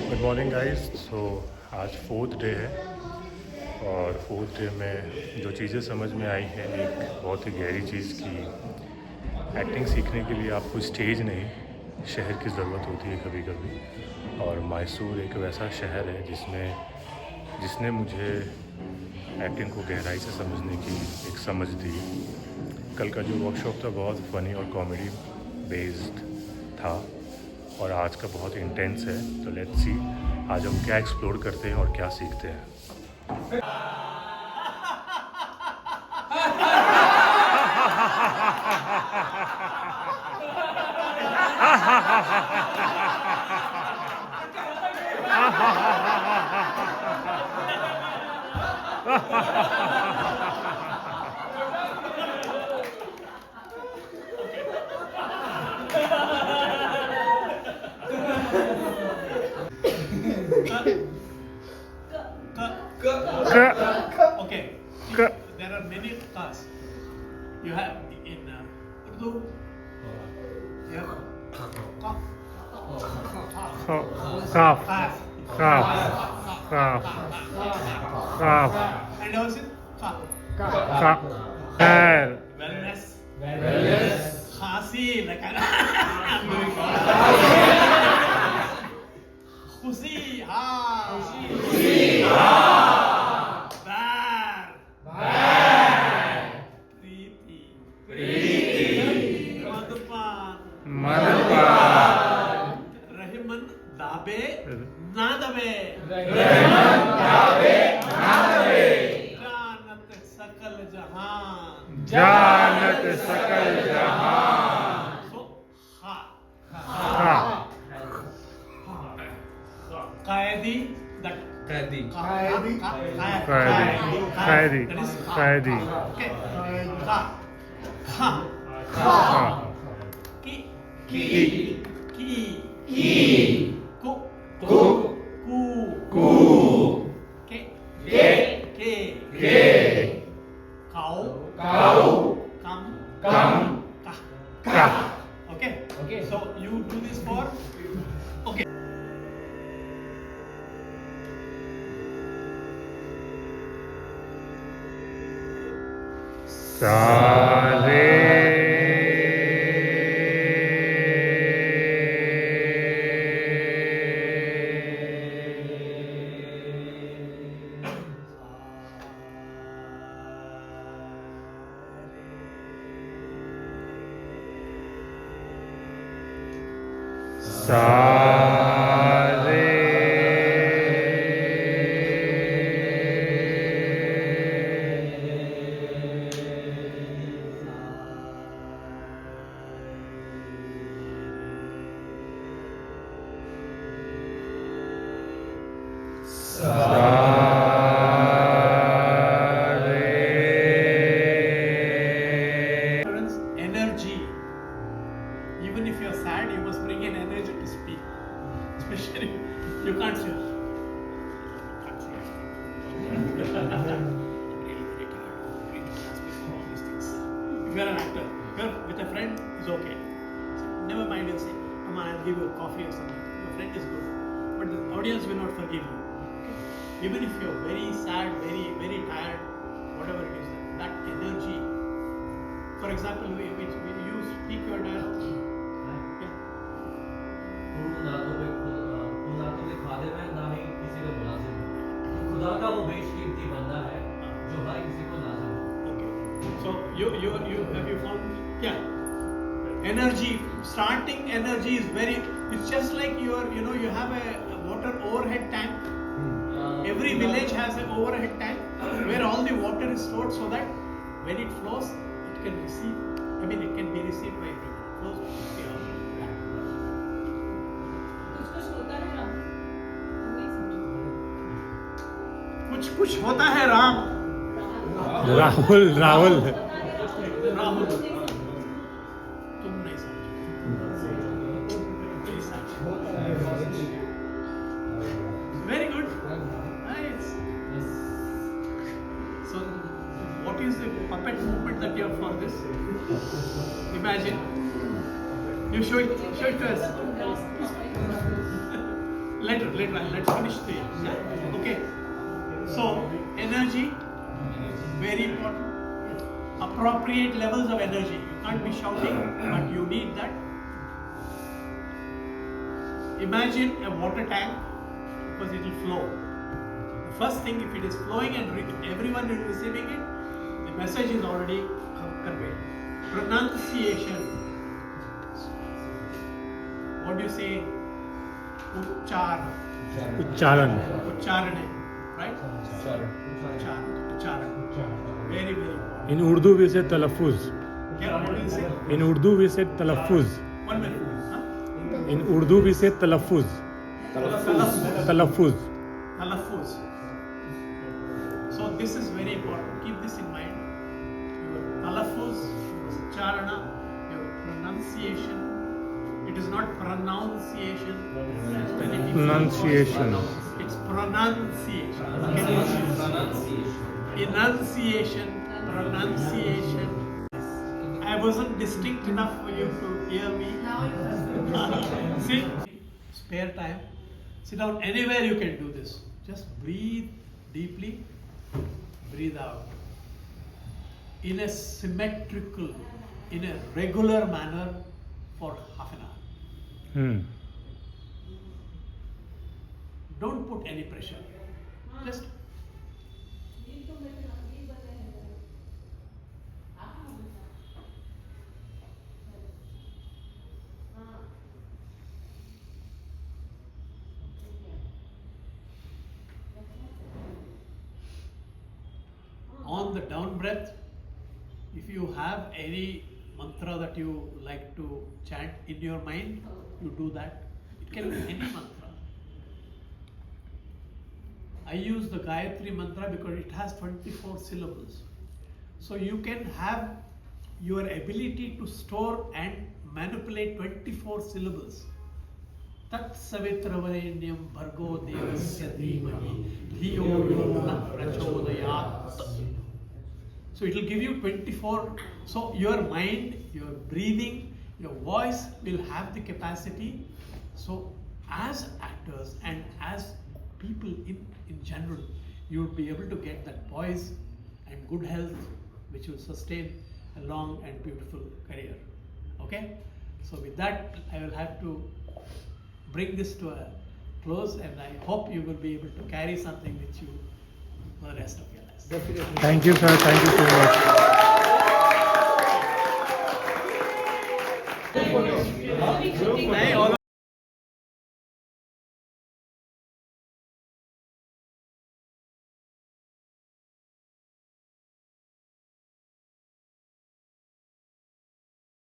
Good morning guys. सो आज fourth day है और फोर्थ डे में जो चीज़ें समझ में आई हैं, एक बहुत ही गहरी चीज़ की एक्टिंग सीखने के लिए आपको स्टेज नहीं शहर की ज़रूरत होती है कभी कभी। और मैसूर एक वैसा शहर है जिसने मुझे एक्टिंग को गहराई से समझने की एक समझ दी। कल का जो वर्कशॉप था बहुत फ़नी और कॉमेडी बेस्ड था और आज का बहुत इंटेंस है। तो लेट्स सी आज हम क्या एक्सप्लोर करते हैं और क्या सीखते हैं। Okay. There are many cars. You have in Urdu. You have ka. Calf Ka. Calf calf calf And also ka. का खैर Wellness. Khasi. Like I'm doing. Khushi. Ha. Preeti. Madhupan. Rahiman dabe na dabe. Janat sakal jahan. जानत सकल जहां So ha. का Qaidi. That. Qaidi. Qaidi. Qaidi. Qaidi. That is Qaidi. Okay. Ka. Ha. का Ki. की Ki. Ku. कु Ku. Ke. के Ke. Kau. Kam. कम Ka. का Okay. So you do this for. Okay. सारे सारे Friends, energy. Even if you're sad, you must bring in energy to speak. Especially, you can't say. Can't say. Really very tired. Really can't speak for all these things. If you're an actor, if you're with a friend, it's okay. So never mind and say, come on, I'll give you a coffee or something. Your friend is good. But the audience will not forgive you. Okay? Even if you're very sad, very tired, whatever it is, that energy. For example, you speak your dialogue. Yeah. तू ना तो कोई खादिम है ना ही किसी का मुलाजिम है। खुदा का वो बेशकीमती बंदा है जो हर किसी को नाज़िम है। Okay. So you have you found energy. Starting energy is very. It's just like you have a water overhead tank. Every village has an overhead tank where all the water is stored so that when it flows, it can receive. I mean, it can be received by everyone. It flows. कुछ होता है राम वही समझो कुछ होता है राम. राहुल राहुल राहुल. तुम नहीं समझो. Please समझो. Very good. Nice. So, what is the puppet movement that you have for this? Imagine. You show it to us. Later, let's finish the yeah? Okay. So, energy, very important. Appropriate levels of energy. You can't be shouting, but you need that. Imagine a water tank because it will flow. The first thing, if it is flowing and everyone is receiving it, the message is already conveyed. Pronunciation. What do you say? Uchar. उच्चारण Ucharane. Right? Uchar. Very, very important. In Urdu we say तलफ़ुज़ Yeah, what do you say? In Urdu we say तलफ़ुज़ 1 minute. Huh? In Urdu we say तलफ़ुज़ तलफ़ुज़ Talaffuz. So this is very important. Keep this in mind. Your talaffuz, your ucharana, your pronunciation. It is not pronunciation. as many people- Pronunciation. It's pronunciation. Okay? Enunciation, pronunciation. I wasn't distinct enough for you to hear me. Now you Sit. Spare time. Sit down anywhere you can do this. Just breathe deeply. Breathe out. In a symmetrical, in a regular manner for half an hour. Don't put any pressure. Just on the down breath, if you have any mantra that you like to chant in your mind, you do that. It can be any mantra. I use the Gayatri mantra because it has 24 syllables. So you can have your ability to store and manipulate 24 syllables. Tat savitravarinyam bhargo devasya dhimahi dhiyo yo na prachodayat. So it will give you 24. So your mind, your breathing, your voice will have the capacity. So as actors and as people in general, you will be able to get that poise and good health which will sustain a long and beautiful career. Okay? So with that, I will have to bring this to a close, and I hope you will be able to carry something with you for the rest of your lives. Thank you, sir. Thank you so much. Hey, all